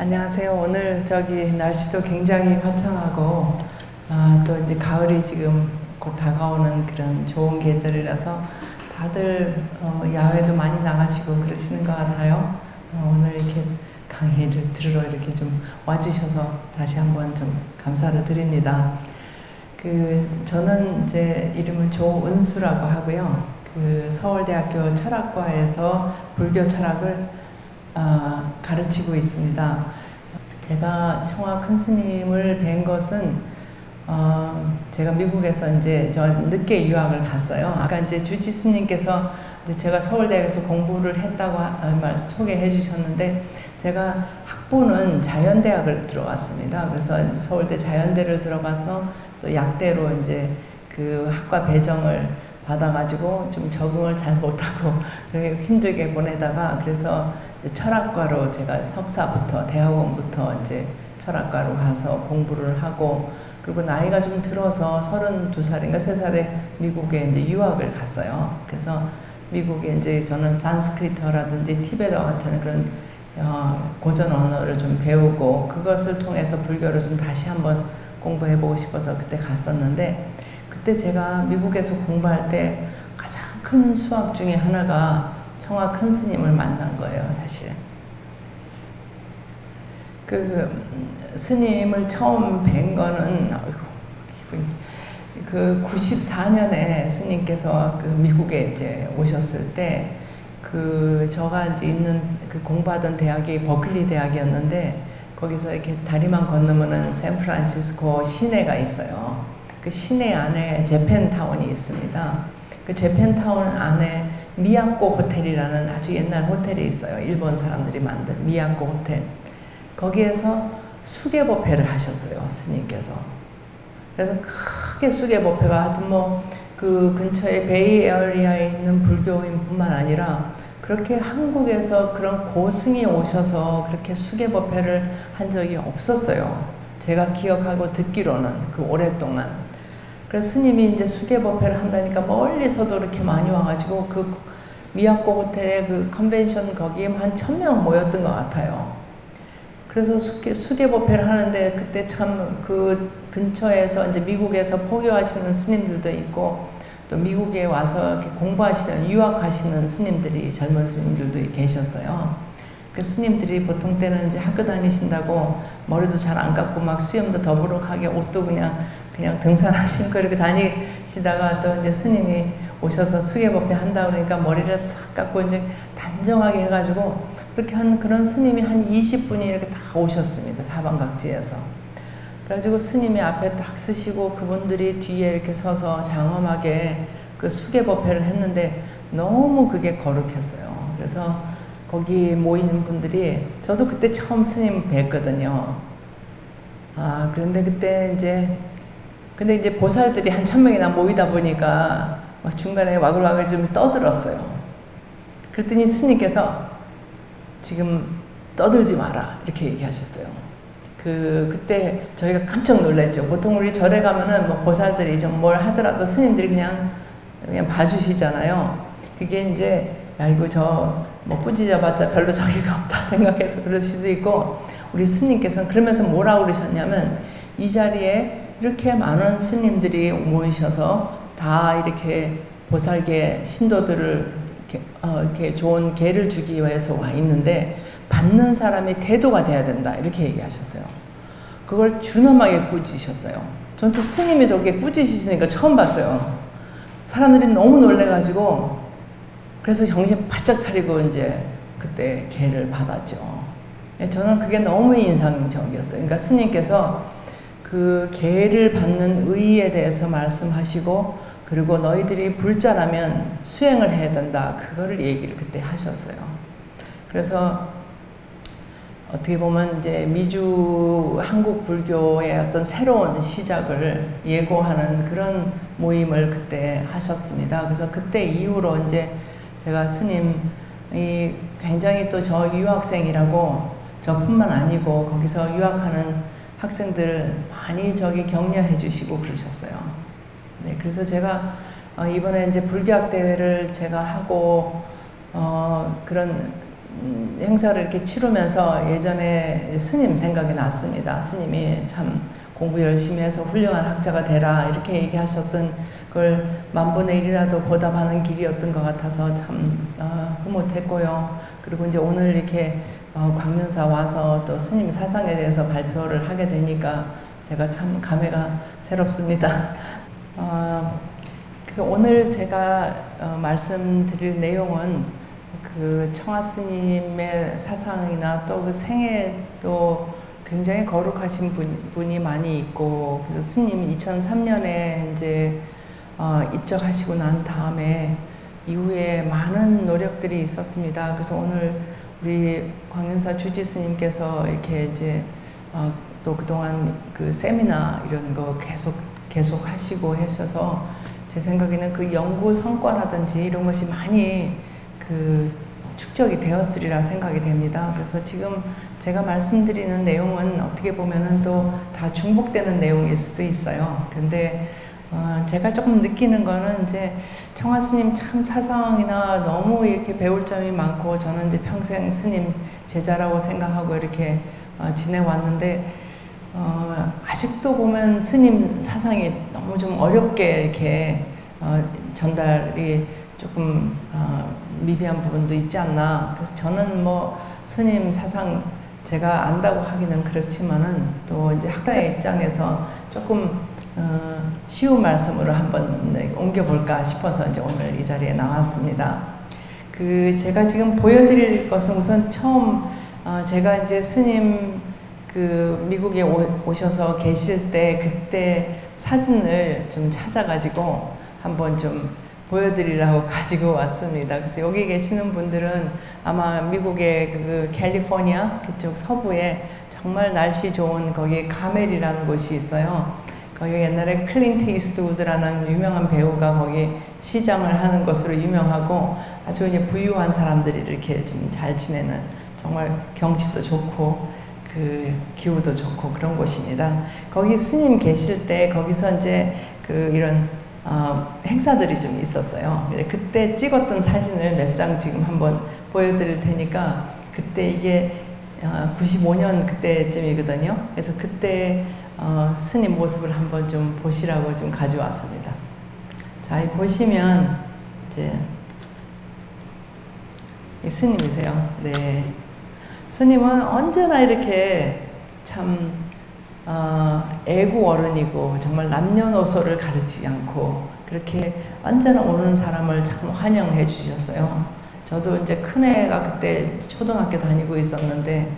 안녕하세요. 오늘 날씨도 굉장히 화창하고 또 이제 가을이 지금 곧 다가오는 그런 좋은 계절이라서 다들 야외도 많이 나가시고 그러시는 것 같아요. 오늘 이렇게 강의를 들으러 이렇게 좀 와주셔서 다시 한번 좀 감사를 드립니다. 저는 제 이름을 조은수라고 하고요. 서울대학교 철학과에서 불교 철학을 가르치고 있습니다. 제가 청화 큰 스님을 뵌 것은 제가 미국에서 이제 저 늦게 유학을 갔어요. 아까 이제 주지 스님께서 이제 제가 서울대에서 공부를 했다고 소개해 주셨는데, 제가 학부는 자연대학을 들어갔습니다. 그래서 서울대 자연대를 들어가서 또 약대로 이제 그 학과 배정을 받아가지고 좀 적응을 잘 못하고 힘들게 보내다가, 그래서 철학과로 제가 석사부터 대학원부터 이제 철학과로 가서 공부를 하고, 그리고 나이가 좀 들어서 32살인가 3살에 미국에 이제 유학을 갔어요. 그래서 미국에 이제 저는 산스크리트어라든지 티베터 같은 그런 고전 언어를 좀 배우고, 그것을 통해서 불교를 좀 다시 한번 공부해보고 싶어서 그때 갔었는데, 그때 제가 미국에서 공부할 때 가장 큰 수학 중에 하나가 청화 큰 스님을 만난 거예요, 사실. 스님을 처음 뵌 거는, 기분이, 94년에 스님께서 미국에 이제 오셨을 때, 저가 이제 있는 공부하던 대학이 버클리 대학이었는데, 거기서 이렇게 다리만 건너면은 샌프란시스코 시내가 있어요. 그 시내 안에 재팬타운이 있습니다. 그 재팬타운 안에 미야코 호텔이라는 아주 옛날 호텔이 있어요. 일본 사람들이 만든 미야코 호텔. 거기에서 수계법회를 하셨어요, 스님께서. 그래서 크게 수계법회가 하여튼 그 근처에 베이에어리아에 있는 불교인뿐만 아니라 그렇게 한국에서 그런 고승이 오셔서 그렇게 수계법회를 한 적이 없었어요. 제가 기억하고 듣기로는 오랫동안. 그래서 스님이 이제 수계법회를 한다니까 멀리서도 이렇게 많이 와가지고 미야코 호텔의 컨벤션 거기에 한 1000명 모였던 것 같아요. 그래서 수계법회를 하는데, 그때 참 근처에서 이제 미국에서 포교하시는 스님들도 있고, 또 미국에 와서 이렇게 공부하시는, 유학하시는 스님들이, 젊은 스님들도 계셨어요. 그 스님들이 보통 때는 이제 학교 다니신다고 머리도 잘 안 감고 막 수염도 더부룩하게 옷도 그냥 등산하시고 이렇게 다니시다가, 또 이제 스님이 오셔서 수계법회 한다 그러니까 머리를 싹 감고 이제 단정하게 해가지고, 그렇게 그런 스님이 한 20분이 이렇게 다 오셨습니다. 사방각지에서. 그래가지고 스님이 앞에 딱 서시고 그분들이 뒤에 이렇게 서서 장엄하게 수계법회를 했는데, 너무 그게 거룩했어요. 그래서 거기 모이는 분들이, 저도 그때 처음 스님 뵀거든요. 그런데 그때 근데 이제 보살들이 한 1000명이나 모이다 보니까 막 중간에 와글와글 좀 떠들었어요. 그랬더니 스님께서 지금 떠들지 마라, 이렇게 얘기하셨어요. 그때 저희가 깜짝 놀랐죠. 보통 우리 절에 가면은 보살들이 좀 뭘 하더라도 스님들이 그냥 봐주시잖아요. 그게 이제, 야, 이거 꾸짖어봤자 별로 저기가 없다 생각해서 그럴 수도 있고, 우리 스님께서는 그러면서 뭐라고 그러셨냐면, 이 자리에 이렇게 많은 스님들이 모이셔서 다 이렇게 보살계 신도들을 이렇게 좋은 계를 주기 위해서 와 있는데, 받는 사람이 대도가 돼야 된다, 이렇게 얘기하셨어요. 그걸 준엄하게 꾸짖으셨어요. 전 또 스님이 저렇게 꾸짖으시니까 처음 봤어요. 사람들이 너무 놀래가지고, 그래서 정신 바짝 차리고 이제 그때 계를 받았죠. 저는 그게 너무 인상적이었어요. 그러니까 스님께서 그 계를 받는 의의에 대해서 말씀하시고, 그리고 너희들이 불자라면 수행을 해야 된다, 그거를 얘기를 그때 하셨어요. 그래서 어떻게 보면 이제 미주 한국 불교의 어떤 새로운 시작을 예고하는 그런 모임을 그때 하셨습니다. 그래서 그때 이후로 이제 제가 스님이 굉장히 또 저 유학생이라고, 저뿐만 아니고 거기서 유학하는 학생들 많이 격려해 주시고 그러셨어요. 네, 그래서 제가 이번에 이제 불교학 대회를 제가 하고 그런 행사를 이렇게 치르면서 예전에 스님 생각이 났습니다. 스님이 참 공부 열심히 해서 훌륭한 학자가 되라 이렇게 얘기하셨던 걸 만분의 일이라도 보답하는 길이었던 것 같아서 참 흐뭇했고요. 그리고 이제 오늘 이렇게 광륜사 와서 또 스님 사상에 대해서 발표를 하게 되니까 제가 참 감회가 새롭습니다. 그래서 오늘 제가 말씀드릴 내용은 그 청하 스님의 사상이나 또 그 생애도 굉장히 거룩하신 분이 많이 있고, 그래서 스님이 2003년에 이제 입적하시고 난 다음에 이후에 많은 노력들이 있었습니다. 그래서 오늘 우리 광륜사 주지 스님께서 이렇게 이제 또 그동안 그 세미나 이런 거 계속 하시고 하셔서 제 생각에는 그 연구 성과라든지 이런 것이 많이 그 축적이 되었으리라 생각이 됩니다. 그래서 지금 제가 말씀드리는 내용은 어떻게 보면은 또 다 중복되는 내용일 수도 있어요. 근데 제가 조금 느끼는 거는 이제 청하 스님 참 사상이나 너무 이렇게 배울 점이 많고, 저는 이제 평생 스님 제자라고 생각하고 이렇게 지내왔는데, 아직도 보면 스님 사상이 너무 좀 어렵게 이렇게 전달이 조금 미비한 부분도 있지 않나. 그래서 저는 뭐 스님 사상 제가 안다고 하기는 그렇지만은 또 이제 학자의 입장에서 조금 쉬운 말씀으로 한번 옮겨볼까 싶어서 이제 오늘 이 자리에 나왔습니다. 그 제가 지금 보여드릴 것은 우선 처음 제가 이제 스님 그 미국에 오셔서 계실 때 그때 사진을 좀 찾아가지고 한번 좀 보여드리려고 가지고 왔습니다. 그래서 여기 계시는 분들은 아마 미국의 그 캘리포니아 그쪽 서부에 정말 날씨 좋은 거기 가멜이라는 곳이 있어요. 거기 옛날에 클린트 이스트우드라는 유명한 배우가 거기 시장을 하는 것으로 유명하고 아주 이제 부유한 사람들이 이렇게 좀 잘 지내는 정말 경치도 좋고 그 기후도 좋고 그런 곳입니다. 거기 스님 계실 때 거기서 이제 그 이런 행사들이 좀 있었어요. 그때 찍었던 사진을 몇 장 지금 한번 보여드릴 테니까, 그때 이게 95년 그때쯤이거든요. 그래서 그때 스님 모습을 한번 좀 보시라고 좀 가져왔습니다. 자, 이 보시면 이제 이 스님이세요. 네. 스님은 언제나 이렇게 참 애구 어른이고 정말 남녀노소를 가르치지 않고 그렇게 언제나 오는 사람을 참 환영해 주셨어요. 저도 이제 큰애가 그때 초등학교 다니고 있었는데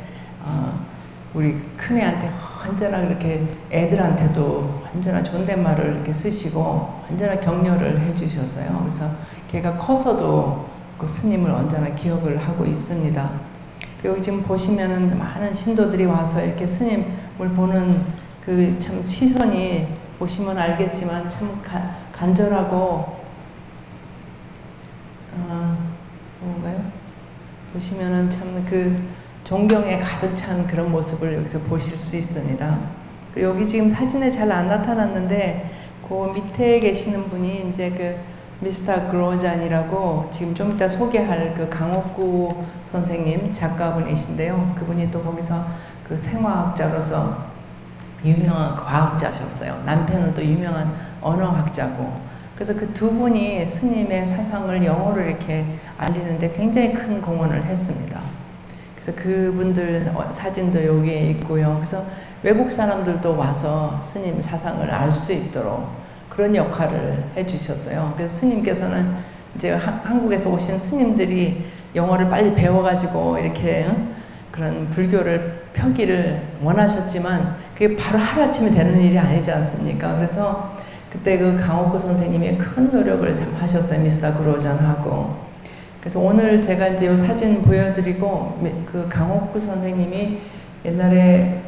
우리 큰애한테 언제나 그렇게 애들한테도 언제나 존댓말을 이렇게 쓰시고 언제나 격려를 해 주셨어요. 그래서 걔가 커서도 그 스님을 언제나 기억을 하고 있습니다. 여기 지금 보시면은 많은 신도들이 와서 이렇게 스님을 보는 그 참 시선이 보시면 알겠지만 참 간절하고 뭔가요? 보시면은 참 그 존경에 가득 찬 그런 모습을 여기서 보실 수 있습니다. 여기 지금 사진에 잘 안 나타났는데 그 밑에 계시는 분이 이제 그 미스터 그로잔이라고 지금 좀 이따 소개할 그 강옥구 선생님 작가분이신데요. 그분이 또 거기서 그 생화학자로서 유명한 과학자셨어요. 남편은 또 유명한 언어학자고. 그래서 그 두 분이 스님의 사상을 영어로 이렇게 알리는데 굉장히 큰 공헌을 했습니다. 그래서 그분들 사진도 여기에 있고요. 그래서 외국 사람들도 와서 스님 사상을 알 수 있도록 그런 역할을 해주셨어요. 그래서 스님께서는 이제 한국에서 오신 스님들이 영어를 빨리 배워가지고 이렇게 그런 불교를 펴기를 원하셨지만 그게 바로 하루아침에 되는 일이 아니지 않습니까? 그래서 그때 그 강옥구 선생님이 큰 노력을 참 하셨어요. 미스터 그로잔하고. 그래서 오늘 제가 이제 이 사진 보여드리고 그 강옥구 선생님이 옛날에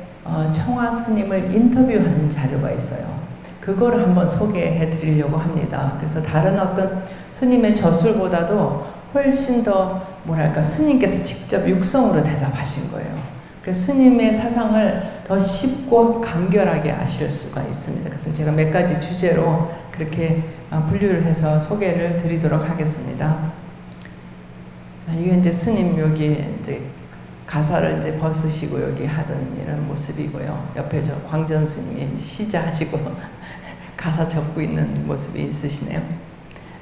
청하 스님을 인터뷰한 자료가 있어요. 그거를 한번 소개해 드리려고 합니다. 그래서 다른 어떤 스님의 저술보다도 훨씬 더 뭐랄까 스님께서 직접 육성으로 대답하신 거예요. 그래서 스님의 사상을 더 쉽고 간결하게 아실 수가 있습니다. 그래서 제가 몇 가지 주제로 그렇게 분류를 해서 소개를 드리도록 하겠습니다. 이게 이제 스님 여기 이제 가사를 이제 벗으시고 여기 하던 이런 모습이고요. 옆에 저 광전 스님이 시자하시고 가사 적고 있는 모습이 있으시네요.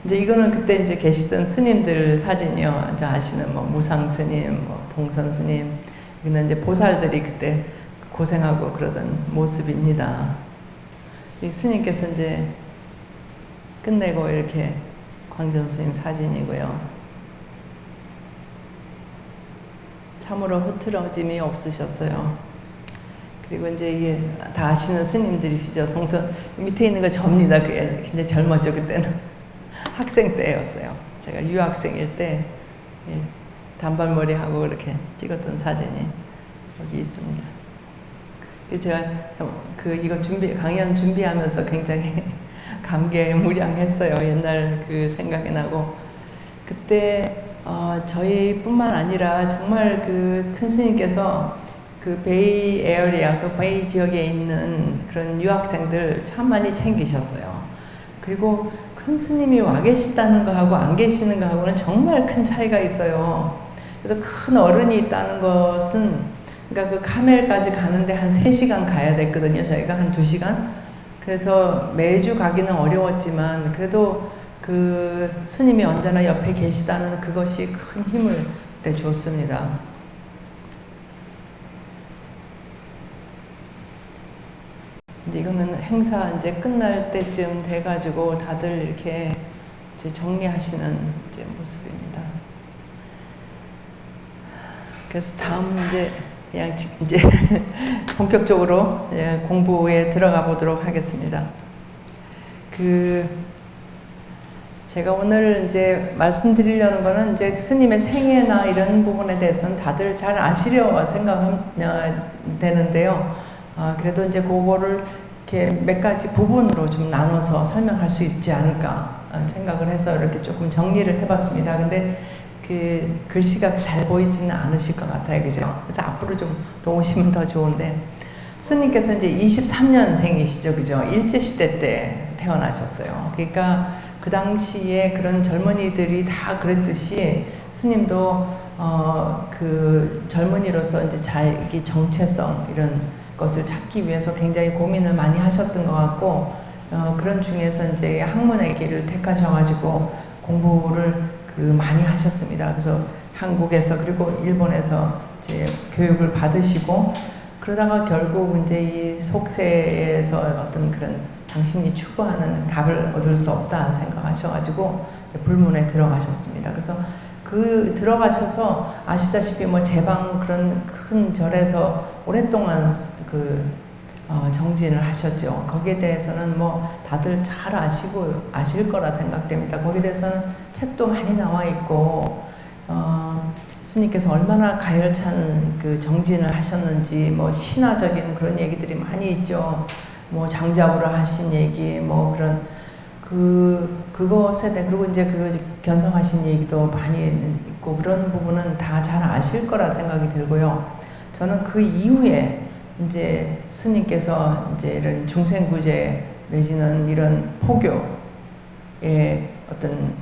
이제 이거는 그때 이제 계시던 스님들 사진이요. 이제 아시는 뭐 무상 스님, 뭐 동선 스님, 여기는 이제 보살들이 그때 고생하고 그러던 모습입니다. 이 스님께서 이제 끝내고 이렇게 광전 스님 사진이고요. 참으로 흐트러짐이 없으셨어요. 그리고 이제 이게 다 아시는 스님들이시죠. 동선 밑에 있는 거 접니다. 그게 굉장히 젊었죠. 그때는 학생 때였어요. 제가 유학생일 때 단발머리하고 그렇게 찍었던 사진이 여기 있습니다. 제가 이거 강연 준비하면서 굉장히 감개무량했어요. 옛날 그 생각이 나고 그때 저희뿐만 아니라 정말 그 큰 스님께서 그 베이 에어리아, 그 베이 지역에 있는 그런 유학생들 참 많이 챙기셨어요. 그리고 큰 스님이 와 계시다는 거하고 안 계시는 거하고는 정말 큰 차이가 있어요. 그래서 큰 어른이 있다는 것은, 그러니까 그 카멜까지 가는데 한 3시간 가야 됐거든요. 저희가 한 2시간. 그래서 매주 가기는 어려웠지만 그래도 그 스님이 언제나 옆에 계시다는 그것이 큰 힘을 그때 줬습니다. 이제 이거는 행사 이제 끝날 때쯤 돼가지고 다들 이렇게 이제 정리하시는 이제 모습입니다. 그래서 다음 이제 그냥 이제 본격적으로 공부에 들어가 보도록 하겠습니다. 제가 오늘 이제 말씀드리려는 거는 이제 스님의 생애나 이런 부분에 대해서는 다들 잘 아시려 생각되는데요. 그래도 이제 그거를 이렇게 몇 가지 부분으로 좀 나눠서 설명할 수 있지 않을까 생각을 해서 이렇게 조금 정리를 해봤습니다. 근데 그 글씨가 잘 보이지는 않으실 것 같아요. 그죠? 그래서 앞으로 좀 놓으시면 더 좋은데, 스님께서 이제 23년생이시죠. 그죠? 일제시대 때 태어나셨어요. 그러니까 그 당시에 그런 젊은이들이 다 그랬듯이 스님도 그 젊은이로서 이제 자기 정체성 이런 것을 찾기 위해서 굉장히 고민을 많이 하셨던 것 같고, 그런 중에서 이제 학문의 길을 택하셔가지고 공부를 많이 하셨습니다. 그래서 한국에서 그리고 일본에서 이제 교육을 받으시고, 그러다가 결국 이제 이 속세에서 어떤 그런 당신이 추구하는 답을 얻을 수 없다 생각하셔가지고 불문에 들어가셨습니다. 그래서 들어가셔서 아시다시피 뭐 제방 그런 큰 절에서 오랫동안 정진을 하셨죠. 거기에 대해서는 뭐 다들 잘 아실 거라 생각됩니다. 거기에 대해서는 책도 많이 나와 있고, 스님께서 얼마나 가열찬 그 정진을 하셨는지 뭐 신화적인 그런 얘기들이 많이 있죠. 뭐 장자부라 하신 얘기, 뭐 그런 그것에 대해, 그리고 이제 견성하신 얘기도 많이 있고, 그런 부분은 다 잘 아실 거라 생각이 들고요. 저는 그 이후에 이제 스님께서 이제 이런 중생구제 내지는 이런 포교의 어떤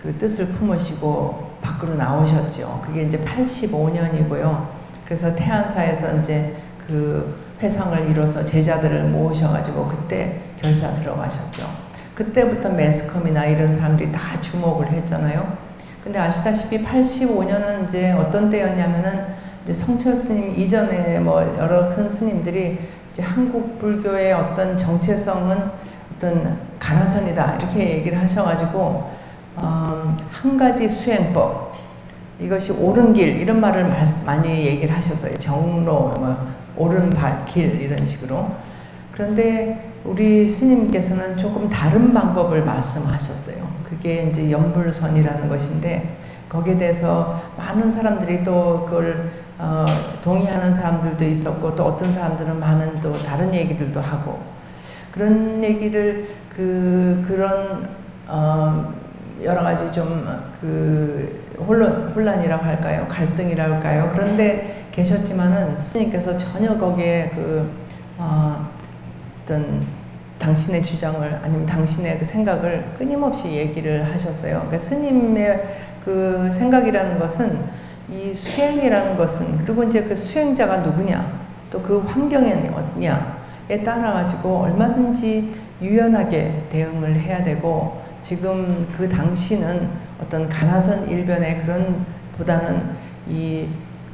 그 뜻을 품으시고 밖으로 나오셨죠. 그게 이제 85년이고요. 그래서 태안사에서 이제 그 회상을 이뤄서 제자들을 모으셔가지고 그때 결사 들어가셨죠. 그때부터 매스컴이나 이런 사람들이 다 주목을 했잖아요. 근데 아시다시피 85년은 이제 어떤 때였냐면은 이제 성철 스님 이전에 뭐 여러 큰 스님들이 이제 한국 불교의 어떤 정체성은 어떤 가나선이다 이렇게 얘기를 하셔가지고 한 가지 수행법, 이것이 옳은 길 이런 말을 많이 얘기를 하셨어요. 정로, 뭐 옳은 길 이런 식으로. 그런데 우리 스님께서는 조금 다른 방법을 말씀하셨어요. 그게 이제 연불선이라는 것인데, 거기에 대해서 많은 사람들이 또 그걸 동의하는 사람들도 있었고, 또 어떤 사람들은 많은 또 다른 얘기들도 하고, 그런 얘기를 그런 여러 가지 좀 혼란이라고 할까요? 갈등이라고 할까요? 그런데 계셨지만은 스님께서 전혀 거기에 어떤 당신의 주장을 아니면 당신의 그 생각을 끊임없이 얘기를 하셨어요. 그러니까 스님의 그 생각이라는 것은 이 수행이라는 것은 그리고 이제 그 수행자가 누구냐 또 그 환경이 어디냐에 따라 가지고 얼마든지 유연하게 대응을 해야 되고 지금 그 당시는 어떤 가나선 일변의 그런 보다는 이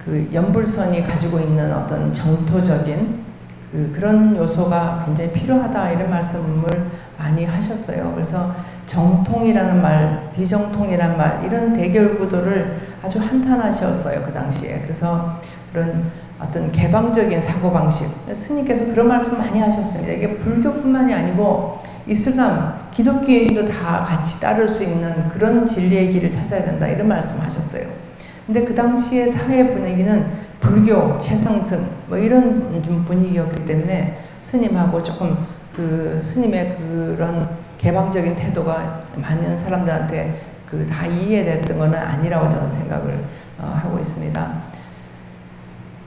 그 연불선이 가지고 있는 어떤 정토적인 그런 요소가 굉장히 필요하다 이런 말씀을 많이 하셨어요. 그래서 정통이라는 말, 비정통이라는 말 이런 대결 구도를 아주 한탄하셨어요. 그 당시에. 그래서 그런 어떤 개방적인 사고방식 스님께서 그런 말씀 많이 하셨습니다. 이게 불교뿐만이 아니고 이슬람, 기독교인도 다 같이 따를 수 있는 그런 진리의 길을 찾아야 된다 이런 말씀 하셨어요. 근데 그 당시의 사회 분위기는 불교, 최상승 뭐 이런 좀 분위기였기 때문에 스님하고 조금 그 스님의 그런 개방적인 태도가 많은 사람들한테 그 다 이해됐던 것은 아니라고 저는 생각을 하고 있습니다.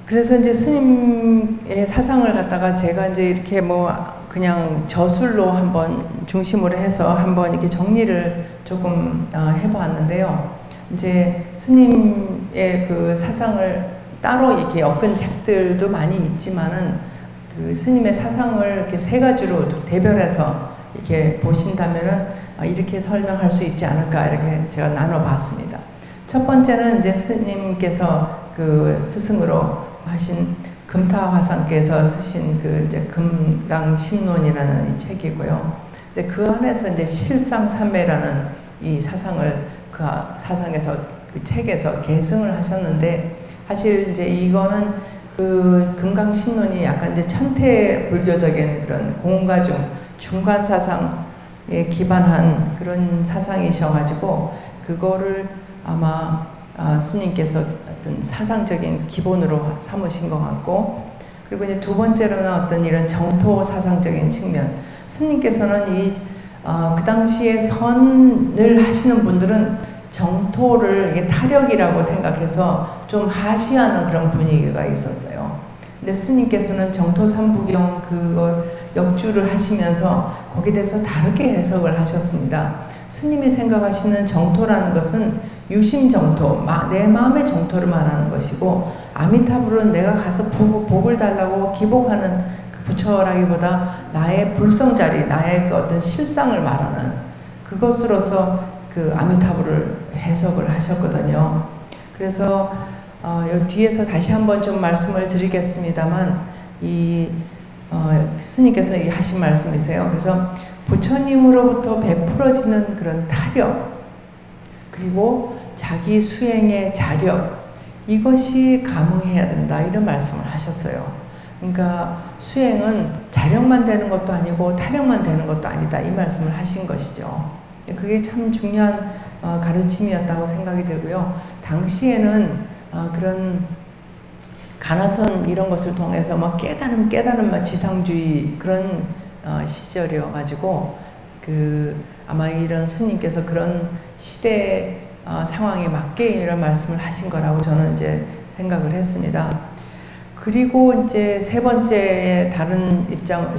그래서 이제 스님의 사상을 갖다가 제가 이제 이렇게 뭐 그냥 저술로 한번 중심으로 해서 한번 이렇게 정리를 조금 해보았는데요. 이제 스님의 그 사상을 따로 이렇게 엮은 책들도 많이 있지만은 그 스님의 사상을 이렇게 세 가지로 대별해서 이렇게 보신다면은 이렇게 설명할 수 있지 않을까 이렇게 제가 나눠봤습니다. 첫 번째는 이제 스님께서 그 스승으로 하신 금타화상께서 쓰신 그 이제 금강심론이라는 이 책이고요. 근데 그 안에서 이제 실상삼매라는 이 사상을 그 사상에서 그 책에서 계승을 하셨는데 사실 이제 이거는 그 금강신론이 약간 이제 천태 불교적인 그런 공가중 중간 사상에 기반한 그런 사상이셔가지고 그거를 아마 스님께서 어떤 사상적인 기본으로 삼으신 것 같고 그리고 이제 두 번째로는 어떤 이런 정토 사상적인 측면 스님께서는 그 당시에 선을 하시는 분들은 정토를 이게 타력이라고 생각해서 좀 하시하는 그런 분위기가 있었어요. 근데 스님께서는 정토 삼부경 그걸 역주를 하시면서 거기에 대해서 다르게 해석을 하셨습니다. 스님이 생각하시는 정토라는 것은 유심정토, 내 마음의 정토를 말하는 것이고 아미타불은 내가 가서 복을 달라고 기복하는 그 부처라기보다 나의 불성자리, 나의 그 어떤 실상을 말하는 그것으로서 그 아미타불을 해석을 하셨거든요. 그래서 요 뒤에서 다시 한번 좀 말씀을 드리겠습니다만 스님께서 하신 말씀이세요. 그래서 부처님으로부터 베풀어지는 그런 타력 그리고 자기 수행의 자력 이것이 감응해야 된다 이런 말씀을 하셨어요. 그러니까 수행은 자력만 되는 것도 아니고 타력만 되는 것도 아니다 이 말씀을 하신 것이죠. 그게 참 중요한 가르침이었다고 생각이 들고요. 당시에는 그런 가나선 이런 것을 통해서 막 깨달음 막 지상주의 그런 시절이어가지고 아마 이런 스님께서 그런 시대 상황에 맞게 이런 말씀을 하신 거라고 저는 이제 생각을 했습니다. 그리고 이제 세 번째 다른 입장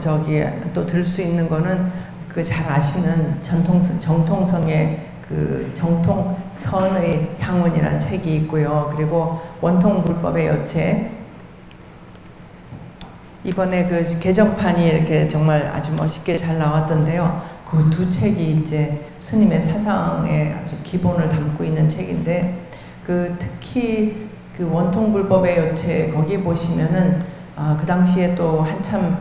또 들 수 있는 거는 그 잘 아시는 정통성의 그 정통선의 향원이라는 책이 있고요. 그리고 원통불법의 여체 이번에 그 개정판이 이렇게 정말 아주 멋있게 잘 나왔던데요. 그 두 책이 이제 스님의 사상의 아주 기본을 담고 있는 책인데 특히 그 원통불법의 여체 거기 보시면은 그 당시에 또 한참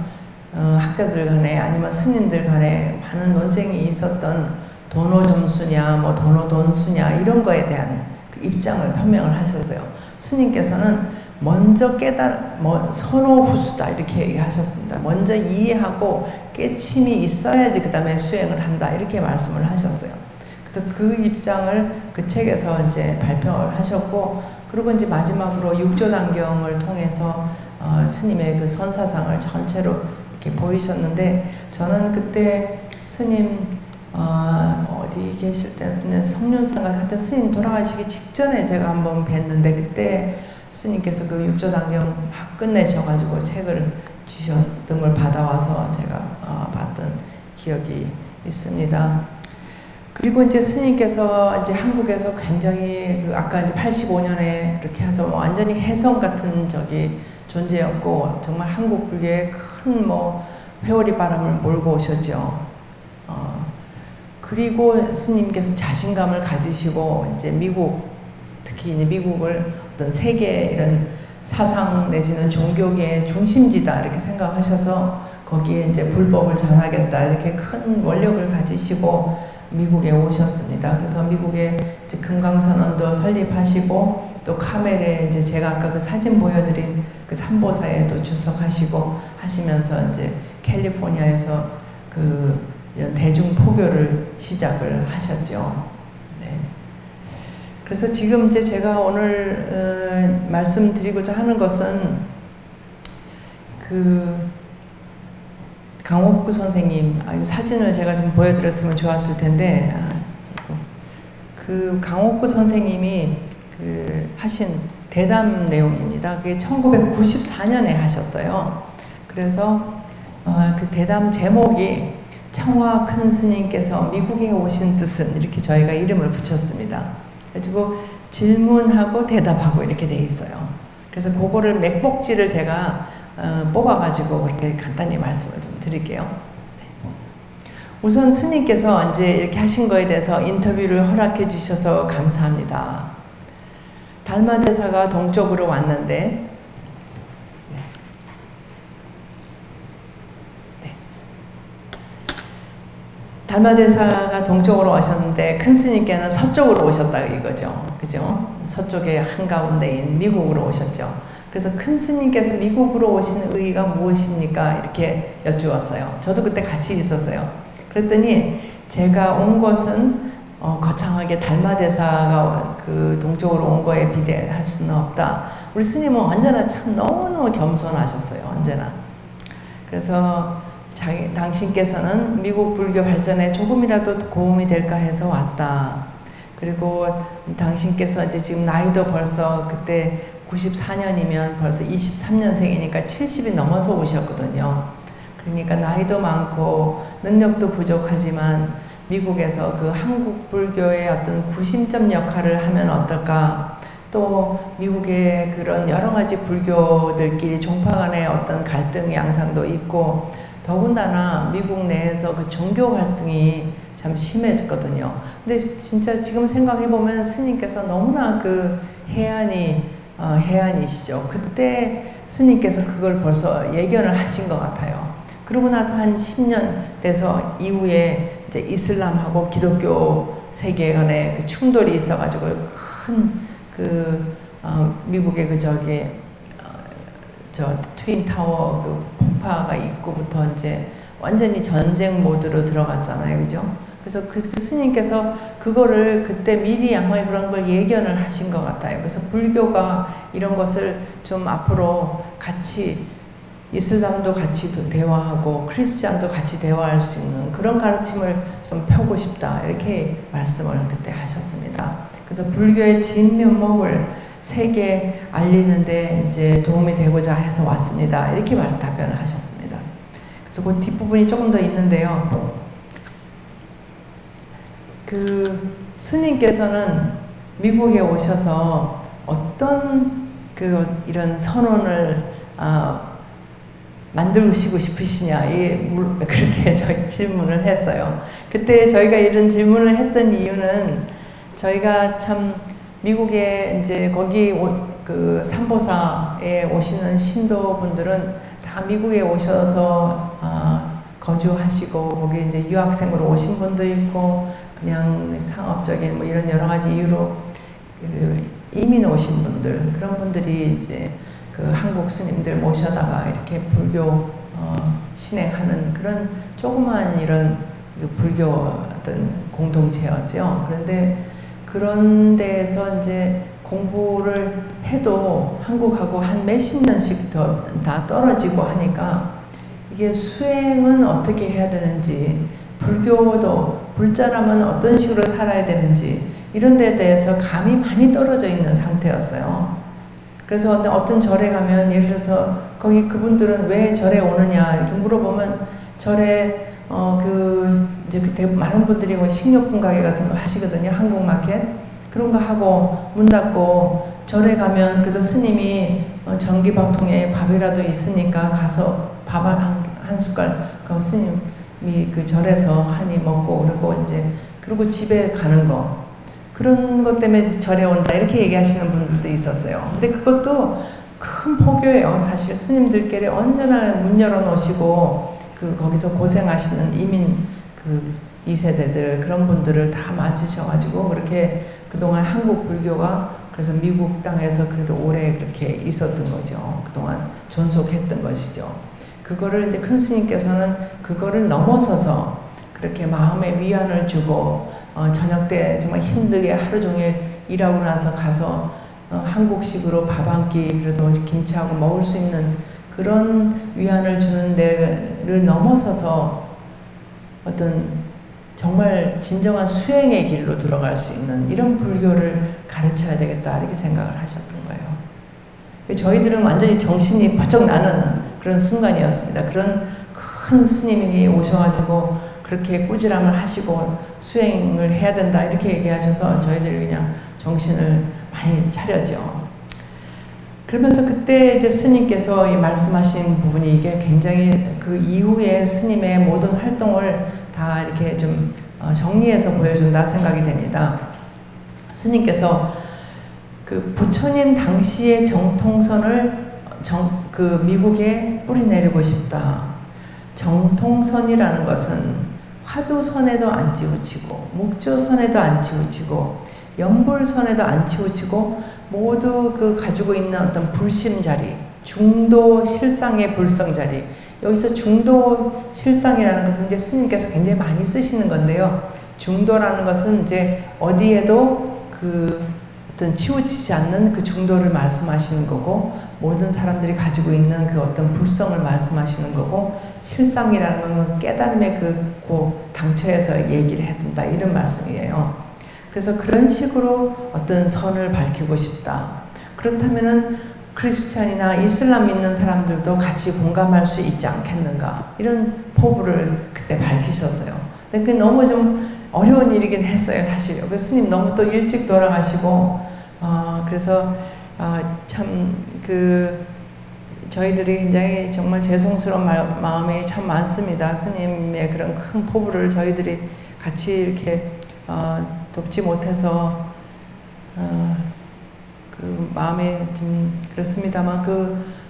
학자들 간에 아니면 스님들 간에 많은 논쟁이 있었던 도노점수냐 뭐 도노돈수냐 이런 거에 대한 그 입장을 표명을 하셨어요. 스님께서는 먼저 선호후수다 이렇게 얘기하셨습니다. 먼저 이해하고 깨침이 있어야지 그 다음에 수행을 한다 이렇게 말씀을 하셨어요. 그래서 그 입장을 그 책에서 이제 발표를 하셨고 그리고 이제 마지막으로 육조단경을 통해서 스님의 그 선사상을 전체로 이렇게 보이셨는데 저는 그때 스님 어디 계실 때는 성륜사가 하여튼 스님 돌아가시기 직전에 제가 한번 뵀는데 그때 스님께서 그 육조단경 막 끝내셔가지고 책을 주셨던 걸 받아와서 제가 봤던 기억이 있습니다. 그리고 이제 스님께서 이제 한국에서 굉장히 아까 이제 85년에 그렇게 해서 완전히 혜성 같은 존재였고, 정말 한국 불교에 큰 회오리 바람을 몰고 오셨죠. 그리고 스님께서 자신감을 가지시고 이제 특히 이제 미국을 어떤 세계 이런 사상 내지는 종교계의 중심지다 이렇게 생각하셔서 거기에 이제 불법을 전하겠다 이렇게 큰 원력을 가지시고 미국에 오셨습니다. 그래서 미국에 이제 금강선언도 설립하시고 또 카멜에 이제 제가 아까 그 사진 보여드린 그 삼보사에도 주석하시고 하시면서 이제 캘리포니아에서 이런 대중 포교를 시작을 하셨죠. 네. 그래서 지금 이제 제가 오늘 말씀드리고자 하는 것은 강옥구 선생님 사진을 제가 좀 보여드렸으면 좋았을 텐데, 강옥구 선생님이 하신 대담 내용입니다. 그게 1994년에 하셨어요. 그래서 그 대담 제목이 청화 큰 스님께서 미국에 오신 뜻은, 이렇게 저희가 이름을 붙였습니다. 그리고 질문하고 대답하고 이렇게 돼 있어요. 그래서 그거를 맥복지를 제가 뽑아가지고 그렇게 간단히 말씀을 좀 드릴게요. 우선 스님께서 이제 이렇게 하신 거에 대해서 인터뷰를 허락해 주셔서 감사합니다. 달마대사가 동쪽으로 왔는데, 달마대사가 동쪽으로 오셨는데 큰 스님께는 서쪽으로 오셨다 이거죠. 그죠? 서쪽의 한가운데인 미국으로 오셨죠. 그래서 큰 스님께서 미국으로 오신 의의가 무엇입니까? 이렇게 여쭈었어요. 저도 그때 같이 있었어요. 그랬더니 제가 온 것은 거창하게 달마대사가 동쪽으로 온 거에 비대할 수는 없다. 우리 스님은 언제나 참 너무너무 겸손하셨어요. 언제나. 그래서 당신께서는 미국 불교 발전에 조금이라도 도움이 될까 해서 왔다. 그리고 당신께서 이제 지금 나이도 벌써 그때 94년이면 벌써 23년생이니까 70이 넘어서 오셨거든요. 그러니까 나이도 많고 능력도 부족하지만 미국에서 한국 불교의 어떤 구심점 역할을 하면 어떨까? 또 미국의 그런 여러 가지 불교들끼리 종파 간의 어떤 갈등 양상도 있고, 더군다나 미국 내에서 종교 갈등이 참 심해졌거든요. 근데 진짜 지금 생각해보면 스님께서 너무나 해안이시죠. 그때 스님께서 그걸 벌써 예견을 하신 것 같아요. 그러고 나서 한 10년 돼서 이후에 이제 이슬람하고 기독교 세계 간의 충돌이 있어가지고 미국의 트윈타워 폭파가 있고부터 이제 완전히 전쟁 모드로 들어갔잖아요. 그죠? 그래서 그 스님께서 그거를 그때 미리 아마 그런 걸 예견을 하신 것 같아요. 그래서 불교가 이런 것을 좀 앞으로 같이 이슬람도 같이 대화하고 크리스찬도 같이 대화할 수 있는 그런 가르침을 좀 펴고 싶다. 이렇게 말씀을 그때 하셨습니다. 그래서 불교의 진면목을 세계에 알리는데 이제 도움이 되고자 해서 왔습니다. 이렇게 답변을 하셨습니다. 그래서 그 뒷부분이 조금 더 있는데요. 스님께서는 미국에 오셔서 어떤 이런 선언을 만들시고 싶으시냐, 그렇게 저희 질문을 했어요. 그때 저희가 이런 질문을 했던 이유는 저희가 참 미국에 이제 거기 삼보사에 오시는 신도분들은 다 미국에 오셔서 거주하시고 거기 이제 유학생으로 오신 분도 있고 그냥 상업적인 이런 여러 가지 이유로 이민 오신 분들, 그런 분들이 이제 한국 스님들 모셔다가 이렇게 불교 신행하는 그런 조그만 이런 불교 어떤 공동체였죠. 그런데 그런 데에서 이제 공부를 해도 한국하고 한 몇십 년씩 다 떨어지고 하니까 이게 수행은 어떻게 해야 되는지, 불교도 불자라면 어떤 식으로 살아야 되는지 이런 데에 대해서 감이 많이 떨어져 있는 상태였어요. 그래서 어떤 절에 가면 예를 들어서 거기 그분들은 왜 절에 오느냐 이렇게 물어보면 절에 이제 그때 많은 분들이 뭐 식료품 가게 같은 거 하시거든요. 한국마켓. 그런 거 하고 문 닫고 절에 가면 그래도 스님이 전기밥통에 밥이라도 있으니까 가서 밥 한 숟갈 그 스님이 그 절에서 한입 먹고 그리고 집에 가는 거. 그런 것 때문에 절에 온다 이렇게 얘기하시는 분들도 있었어요. 근데 그것도 큰 포교예요. 사실 스님들끼리 언제나 문 열어놓으시고 거기서 고생하시는 이민 2세대들 그런 분들을 다 맞으셔가지고 그렇게 그동안 한국 불교가 그래서 미국 땅에서 그래도 오래 그렇게 있었던 거죠. 그동안 존속했던 것이죠. 그거를 이제 큰 스님께서는 그거를 넘어서서 그렇게 마음에 위안을 주고 저녁 때 정말 힘들게 하루 종일 일하고 나서 가서 한국식으로 밥 한 끼 그래도 김치하고 먹을 수 있는 그런 위안을 주는 데를 넘어서서 어떤 정말 진정한 수행의 길로 들어갈 수 있는 이런 불교를 가르쳐야 되겠다 이렇게 생각을 하셨던 거예요. 저희들은 완전히 정신이 번쩍 나는 그런 순간이었습니다. 그런 큰 스님이 오셔가지고 그렇게 꾸지람을 하시고 수행을 해야 된다 이렇게 얘기하셔서 저희들이 그냥 정신을 많이 차렸죠. 그러면서 그때 이제 스님께서 이 말씀하신 부분이 이게 굉장히 그 이후에 스님의 모든 활동을 다 이렇게 좀 정리해서 보여준다 생각이 됩니다. 스님께서 그 부처님 당시의 정통선을 미국에 뿌리내리고 싶다. 정통선이라는 것은 화두선에도 안 치우치고 목조선에도 안 치우치고 연불선에도 안 치우치고 모두 가지고 있는 어떤 불심자리, 중도 실상의 불성자리. 여기서 중도 실상이라는 것은 이제 스님께서 굉장히 많이 쓰시는 건데요. 중도라는 것은 이제 어디에도 어떤 치우치지 않는 그 중도를 말씀하시는 거고, 모든 사람들이 가지고 있는 그 어떤 불성을 말씀하시는 거고, 실상이라는 건 깨달음의 그 당처에서 얘기를 해야 된다. 이런 말씀이에요. 그래서 그런 식으로 어떤 선을 밝히고 싶다. 그렇다면은 크리스찬이나 이슬람 믿는 사람들도 같이 공감할 수 있지 않겠는가. 이런 포부를 그때 밝히셨어요. 근데 그게 너무 좀 어려운 일이긴 했어요, 사실. 그 스님 너무 또 일찍 돌아가시고, 그래서, 저희들이 굉장히 정말 죄송스러운 마음이 참 많습니다. 스님의 그런 큰 포부를 저희들이 같이 이렇게, 돕지 못해서 그 마음이 좀 그렇습니다만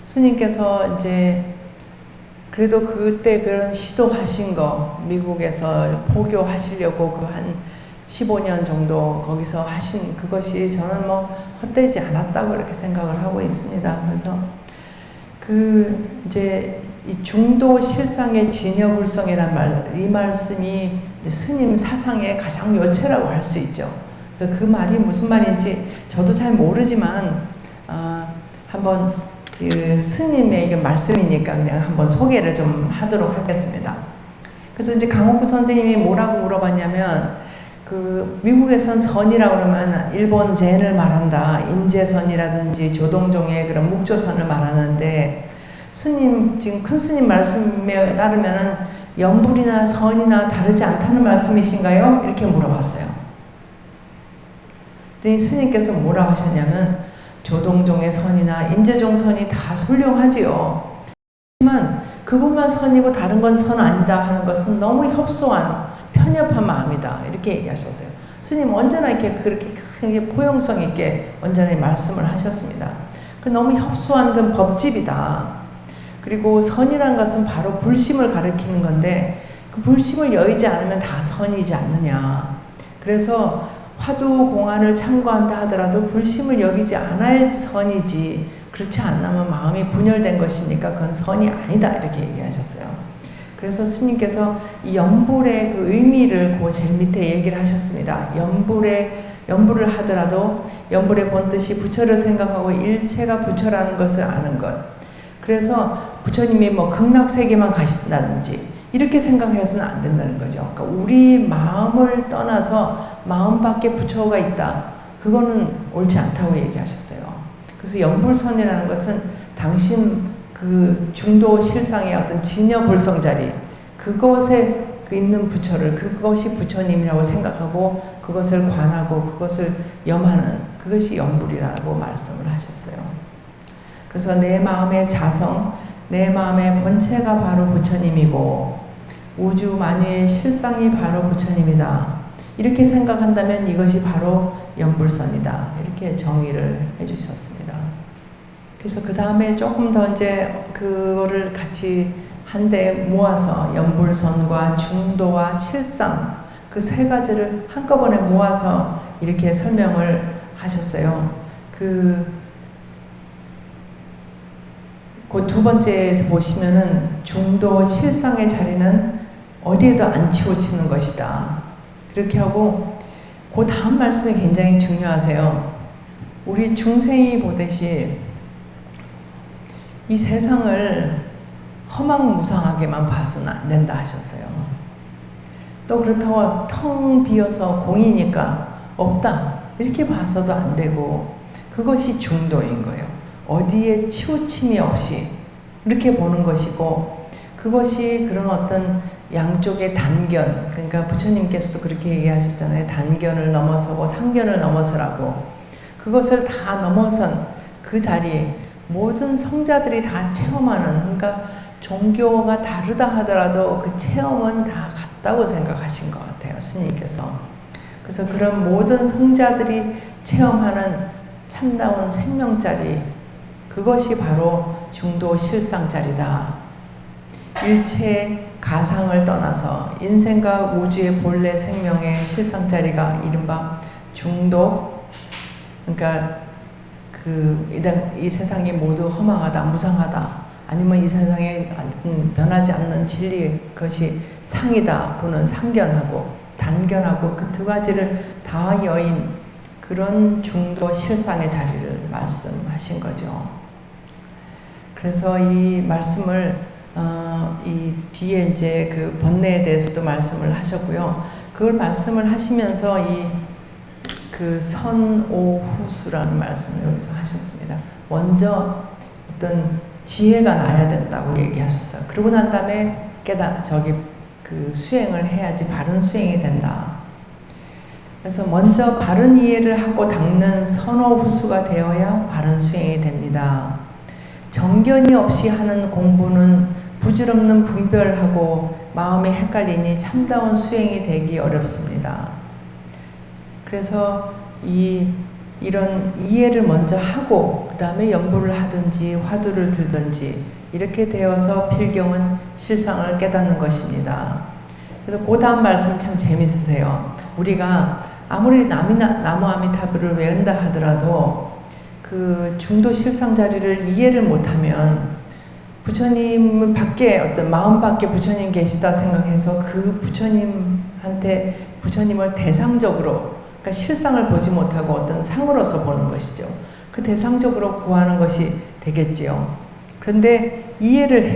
스님께서 이제 그래도 그때 그런 시도하신 거 미국에서 포교하시려고 한 15년 정도 거기서 하신 그것이 저는 뭐 헛되지 않았다고 이렇게 생각을 하고 있습니다. 그래서 이제 이 중도 실상의 진여불성이란 이 말씀이 스님 사상의 가장 요체라고 할 수 있죠. 그래서 그 말이 무슨 말인지 저도 잘 모르지만 한번 스님의 이게 말씀이니까 그냥 한번 소개를 좀 하도록 하겠습니다. 그래서 이제 강옥구 선생님이 뭐라고 물어봤냐면 미국에선 선이라고 그러면 일본 젠을 말한다. 임재선이라든지 조동종의 그런 묵조선을 말하는데 지금 큰 스님 말씀에 따르면은 연불이나 선이나 다르지 않다는 말씀이신가요? 이렇게 물어봤어요. 그랬더니 스님께서 뭐라고 하셨냐면 조동종의 선이나 임재종 선이 다 훌륭하지요. 하지만 그것만 선이고 다른 건 선 아니다 하는 것은 너무 협소한 편협한 마음이다. 이렇게 얘기하셨어요. 스님 언제나 그렇게 크게 포용성 있게 언제나 말씀을 하셨습니다. 너무 협소한 건 법집이다. 그리고 선이라는 것은 바로 불심을 가리키는 건데 그 불심을 여의지 않으면 다 선이지 않느냐. 그래서 화두 공안을 참고한다 하더라도 불심을 여기지 않아야지 선이지 그렇지 않으면 마음이 분열된 것이니까 그건 선이 아니다. 이렇게 얘기하셨어요. 그래서 스님께서 이 연불의 그 의미를 제일 밑에 얘기를 하셨습니다. 연불을 하더라도 연불의 본뜻이 부처를 생각하고 일체가 부처라는 것을 아는 것. 그래서 부처님이 극락세계만 가신다든지 이렇게 생각해서는 안 된다는 거죠. 그러니까 우리 마음을 떠나서 마음 밖에 부처가 있다. 그거는 옳지 않다고 얘기하셨어요. 그래서 연불선이라는 것은 당신 중도 실상의 어떤 진여불성자리, 그것에 있는 부처를 그것이 부처님이라고 생각하고 그것을 관하고 그것을 염하는 그것이 염불이라고 말씀을 하셨어요. 그래서 내 마음의 자성, 내 마음의 본체가 바로 부처님이고 우주 만유의 실상이 바로 부처님이다. 이렇게 생각한다면 이것이 바로 염불선이다. 이렇게 정의를 해주셨습니다. 그래서 그 다음에 조금 더 이제 그거를 같이 한데 모아서 염불선과 중도와 실상 그 세 가지를 한꺼번에 모아서 이렇게 설명을 하셨어요. 그 두 번째 보시면은 중도 실상의 자리는 어디에도 안 치우치는 것이다. 그렇게 하고 그 다음 말씀이 굉장히 중요하세요. 우리 중생이 보듯이 이 세상을 허망무상하게만 봐서는 안 된다 하셨어요. 또 그렇다고 텅 비어서 공이니까 없다 이렇게 봐서도 안 되고 그것이 중도인 거예요. 어디에 치우침이 없이 이렇게 보는 것이고 그것이 그런 어떤 양쪽의 단견 그러니까 부처님께서도 그렇게 얘기하셨잖아요. 단견을 넘어서고 상견을 넘어서라고 그것을 다 넘어선 그 자리에 모든 성자들이 다 체험하는 그러니까 종교가 다르다 하더라도 그 체험은 다 같다고 생각하신 것 같아요. 스님께서. 그래서 그런 모든 성자들이 체험하는 참다운 생명자리 그것이 바로 중도 실상자리다. 일체의 가상을 떠나서 인생과 우주의 본래 생명의 실상자리가 이른바 중도 그러니까 이 세상이 모두 허망하다, 무상하다 아니면 이 세상에 변하지 않는 진리 그것이 상이다 보는 상견하고 단견하고 그 두 가지를 다 여인 그런 중도 실상의 자리를 말씀하신 거죠. 그래서 이 말씀을 이 뒤에 이제 그 번뇌에 대해서도 말씀을 하셨고요. 그걸 말씀을 하시면서 그 선오후수라는 말씀을 여기서 하셨습니다. 먼저 어떤 지혜가 나야 된다고 얘기하셨어요. 그러고 난 다음에 그 수행을 해야지 바른 수행이 된다. 그래서 먼저 바른 이해를 하고 닦는 선오후수가 되어야 바른 수행이 됩니다. 정견이 없이 하는 공부는 부질없는 분별하고 마음이 헷갈리니 참다운 수행이 되기 어렵습니다. 그래서 이런 이해를 먼저 하고 그 다음에 연부를 하든지 화두를 들든지 이렇게 되어서 필경은 실상을 깨닫는 것입니다. 그래서 그 다음 말씀 참 재밌으세요. 우리가 아무리 나무 아미타불을 외운다 하더라도 그 중도 실상 자리를 이해를 못하면 부처님 밖에 어떤 마음 밖에 부처님 계시다 생각해서 그 부처님을 대상적으로 그러니까 실상을 보지 못하고 어떤 상으로서 보는 것이죠. 그 대상적으로 구하는 것이 되겠지요. 그런데 이해를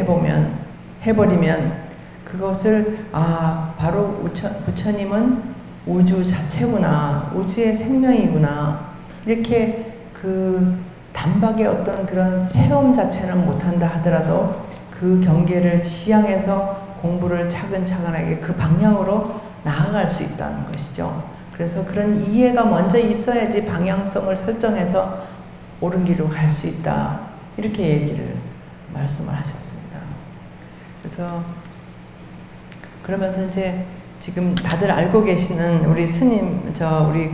해버리면 그것을 바로 부처님은 우주 자체구나, 우주의 생명이구나 이렇게 그 단박에 어떤 그런 체험 자체는 못한다 하더라도 그 경계를 지향해서 공부를 차근차근하게 그 방향으로 나아갈 수 있다는 것이죠. 그래서 그런 이해가 먼저 있어야지 방향성을 설정해서 옳은 길로 갈 수 있다. 이렇게 얘기를 말씀을 하셨습니다. 그래서 그러면서 이제 지금 다들 알고 계시는 우리 스님, 우리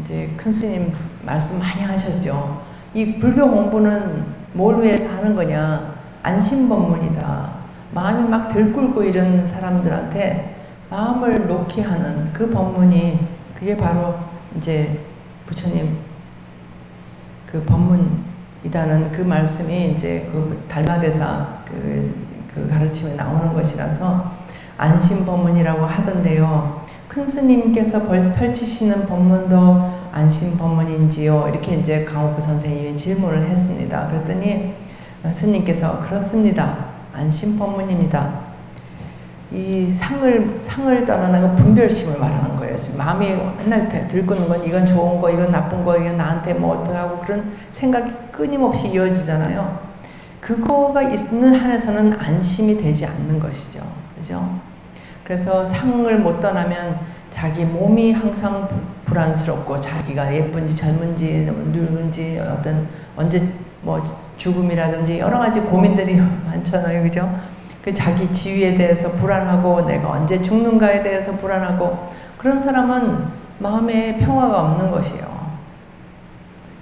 이제 큰 스님 말씀 많이 하셨죠. 이 불교 공부는 뭘 위해서 하는 거냐? 안심법문이다. 마음이 막 들끓고 이런 사람들한테 마음을 놓게 하는 그 법문이 그게 바로 이제 부처님 그 법문이라는 그 말씀이 이제 그 달마대사 그 가르침에 나오는 것이라서 안심법문이라고 하던데요. 큰 스님께서 펼치시는 법문도 안심법문인지요? 이렇게 이제 강옥구 선생님이 질문을 했습니다. 그랬더니 스님께서 그렇습니다. 안심법문입니다. 이 상을 떠나는 분별심을 말하는 거예요. 마음이 맨날 들끓는 건 이건 좋은 거, 이건 나쁜 거, 이건 나한테 뭐 어떡하고 그런 생각이 끊임없이 이어지잖아요. 그거가 있는 한에서는 안심이 되지 않는 것이죠. 그죠? 그래서 상을 못 떠나면 자기 몸이 항상 불안스럽고 자기가 예쁜지 젊은지 늙은지 어떤 언제 뭐 죽음이라든지 여러 가지 고민들이 많잖아요. 그죠? 그 자기 지위에 대해서 불안하고 내가 언제 죽는가에 대해서 불안하고 그런 사람은 마음에 평화가 없는 것이에요.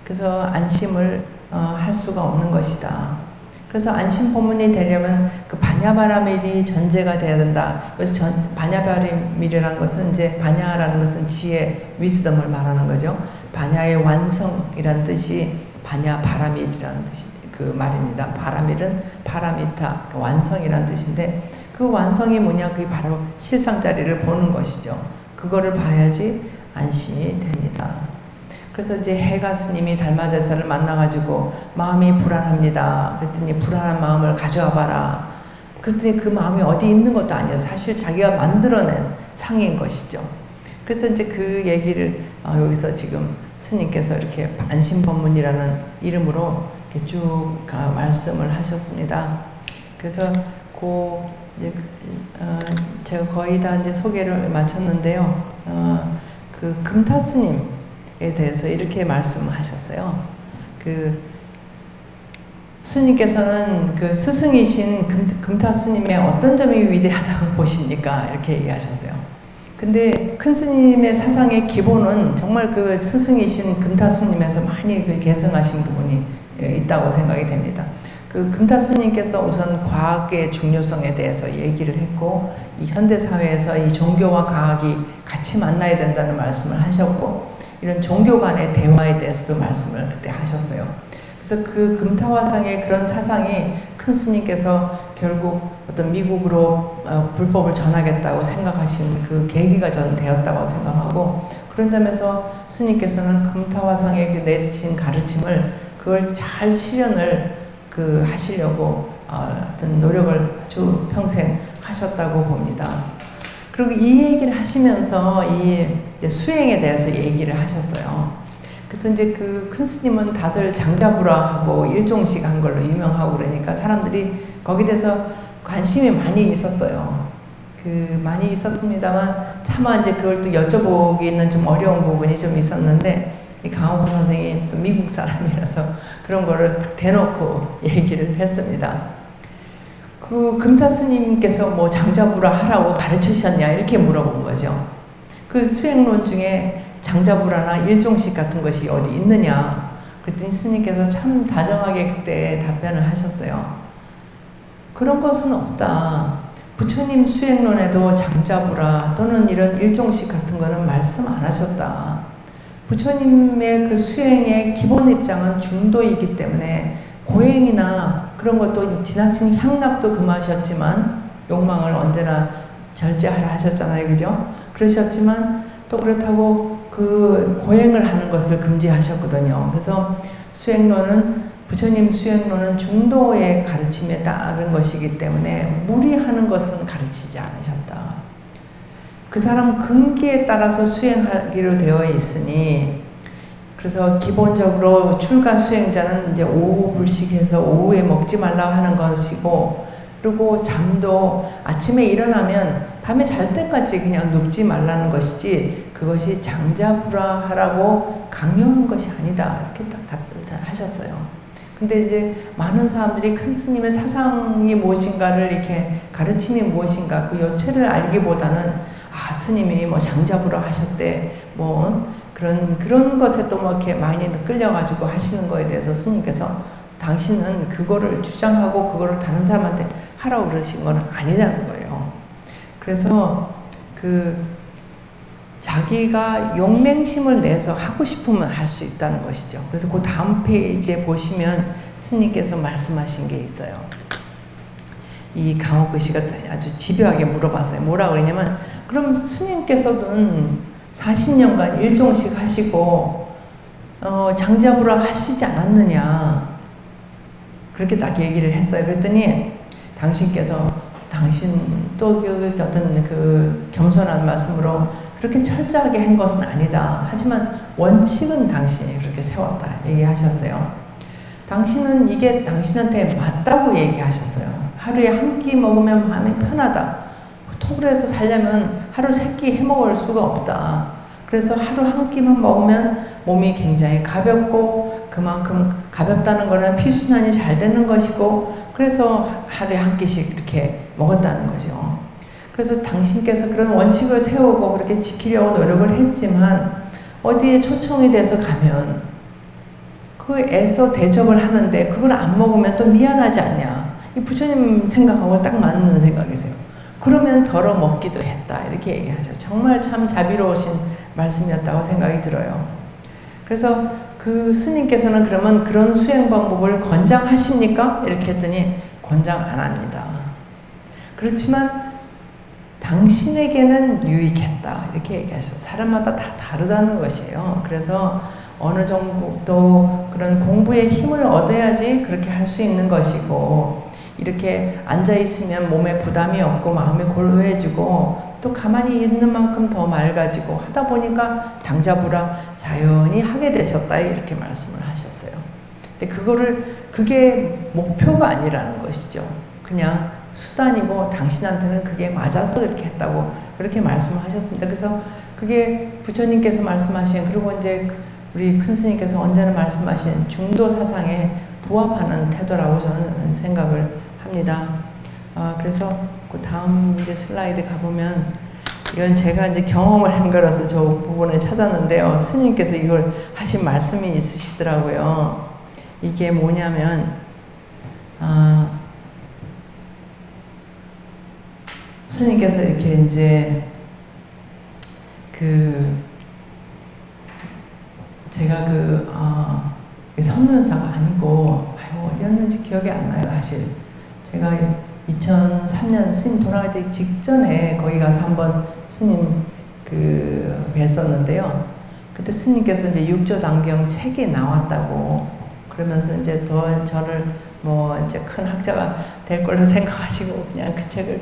그래서 안심을 할 수가 없는 것이다. 그래서 안심 포문이 되려면 그 바냐바라밀이 전제가 돼야 된다. 그래서 바냐바라밀이라는 것은 이제 바냐라는 것은 지혜, 위즈덤을 말하는 거죠. 바냐의 완성이라는 뜻이 바냐바라밀이라는 뜻이 그 말입니다. 바라밀은 파라미타, 그 완성이라는 뜻인데 그 완성이 뭐냐? 그게 바로 실상자리를 보는 것이죠. 그거를 봐야지 안심이 됩니다. 그래서 이제 해가 스님이 달마대사를 만나가지고 마음이 불안합니다. 그랬더니 불안한 마음을 가져와 봐라. 그랬더니 그 마음이 어디 있는 것도 아니에요. 사실 자기가 만들어낸 상인 것이죠. 그래서 이제 그 얘기를 여기서 지금 스님께서 이렇게 안심법문이라는 이름으로 이렇게 쭉 말씀을 하셨습니다. 그래서 제가 거의 다 이제 소개를 마쳤는데요. 그 금타 스님에 대해서 이렇게 말씀하셨어요. 그 스님께서는 그 스승이신 금타 스님의 어떤 점이 위대하다고 보십니까? 이렇게 얘기하셨어요. 근데 큰 스님의 사상의 기본은 정말 그 스승이신 금타 스님에서 많이 그 계승하신 부분이 있다고 생각이 됩니다. 그 금타 스님께서 우선 과학의 중요성에 대해서 얘기를 했고, 이 현대 사회에서 이 종교와 과학이 같이 만나야 된다는 말씀을 하셨고, 이런 종교 간의 대화에 대해서도 말씀을 그때 하셨어요. 그래서 그 금타화상의 그런 사상이 큰 스님께서 결국 어떤 미국으로 불법을 전하겠다고 생각하신 그 계기가 저는 되었다고 생각하고, 그런 점에서 스님께서는 금타화상에 내리신 가르침을 그걸 잘 실현을 하시려고 어떤 노력을 아주 평생 하셨다고 봅니다. 그리고 이 얘기를 하시면서 이 수행에 대해서 얘기를 하셨어요. 그래서 이제 그 큰 스님은 다들 장자부라하고 일종식 한 걸로 유명하고 그러니까 사람들이 거기에 대해서 관심이 많이 있었어요. 많이 있었습니다만 차마 이제 그걸 또 여쭤보기는 좀 어려운 부분이 좀 있었는데, 이 강호구 선생이 또 미국 사람이라서 그런 거를 딱 대놓고 얘기를 했습니다. 그 금타 스님께서 뭐 장자부라 하라고 가르치셨냐 이렇게 물어본 거죠. 그 수행론 중에 장자부라나 일종식 같은 것이 어디 있느냐. 그랬더니 스님께서 참 다정하게 그때 답변을 하셨어요. 그런 것은 없다. 부처님 수행론에도 장자부라 또는 이런 일종식 같은 거는 말씀 안 하셨다. 부처님의 그 수행의 기본 입장은 중도이기 때문에 고행이나 그런 것도 지나친 향락도 금하셨지만 욕망을 언제나 절제하라 하셨잖아요. 그죠? 그러셨지만 또 그렇다고 그 고행을 하는 것을 금지하셨거든요. 그래서 부처님 수행론은 중도의 가르침에 따른 것이기 때문에 무리하는 것은 가르치지 않으셨다. 그 사람 근기에 따라서 수행하기로 되어 있으니, 그래서 기본적으로 출가 수행자는 이제 오후 불식해서 오후에 먹지 말라고 하는 것이고, 그리고 잠도 아침에 일어나면 밤에 잘 때까지 그냥 눕지 말라는 것이지, 그것이 장자부라하라고 강요한 것이 아니다. 이렇게 딱 답하셨어요. 근데 이제 많은 사람들이 큰 스님의 사상이 무엇인가를 이렇게 가르침이 무엇인가 그 요체를 알기보다는 스님이 뭐 장자부라 하셨대, 뭐 그런 것에 또 뭐 이렇게 많이 끌려가지고 하시는 거에 대해서 스님께서 당신은 그거를 주장하고 그거를 다른 사람한테 하라고 그러신 건 아니라는 거예요. 그래서 자기가 용맹심을 내서 하고 싶으면 할 수 있다는 것이죠. 그래서 그 다음 페이지에 보시면 스님께서 말씀하신 게 있어요. 이 강옥그 씨가 아주 집요하게 물어봤어요. 뭐라 그러냐면, 그럼 스님께서는 40년간 일종식 하시고 장자부라 하시지 않았느냐, 그렇게 딱 얘기를 했어요. 그랬더니 당신 또 어떤 겸손한 말씀으로 그렇게 철저하게 한 것은 아니다. 하지만 원칙은 당신이 그렇게 세웠다 얘기하셨어요. 당신은 이게 당신한테 맞다고 얘기하셨어요. 하루에 한 끼 먹으면 마음이 편하다. 속으로 해서 살려면 하루 3끼 해먹을 수가 없다. 그래서 하루 한 끼만 먹으면 몸이 굉장히 가볍고 그만큼 가볍다는 거는 피순환이 잘 되는 것이고 그래서 하루에 한 끼씩 이렇게 먹었다는 거죠. 그래서 당신께서 그런 원칙을 세우고 그렇게 지키려고 노력을 했지만 어디에 초청이 돼서 가면 그 애써 대접을 하는데 그걸 안 먹으면 또 미안하지 않냐. 이 부처님 생각하고 딱 맞는 생각이세요. 그러면 덜어 먹기도 했다. 이렇게 얘기하죠. 정말 참 자비로우신 말씀이었다고 생각이 들어요. 그래서 그 스님께서는 그러면 그런 수행 방법을 권장하십니까? 이렇게 했더니 권장 안 합니다. 그렇지만 당신에게는 유익했다. 이렇게 얘기하셔서 사람마다 다 다르다는 것이에요. 그래서 어느 정도 그런 공부의 힘을 얻어야지 그렇게 할 수 있는 것이고 이렇게 앉아있으면 몸에 부담이 없고 마음이 고요해지고 또 가만히 있는 만큼 더 맑아지고 하다 보니까 당자부라 자연히 하게 되셨다 이렇게 말씀을 하셨어요. 근데 그게 목표가 아니라는 것이죠. 그냥 수단이고 당신한테는 그게 맞아서 그렇게 했다고 그렇게 말씀하셨습니다. 그래서 그게 부처님께서 말씀하신 그리고 이제 우리 큰 스님께서 언제나 말씀하신 중도 사상에 부합하는 태도라고 저는 생각을 합니다. 그래서 그 다음 이제 슬라이드 가보면 이건 제가 이제 경험을 한 거라서 저 부분을 찾았는데요. 스님께서 이걸 하신 말씀이 있으시더라고요. 이게 뭐냐면 스님께서 이렇게 이제 제가 선문사가 아니고 어디였는지 기억이 안 나요. 사실 제가 2003년 스님 돌아가기 직전에 거기 가서 한번 스님 뵀었는데요. 그때 스님께서 이제 육조단경 책이 나왔다고 그러면서 이제 더 저를 이제 큰 학자가 될 걸로 생각하시고 그냥 그 책을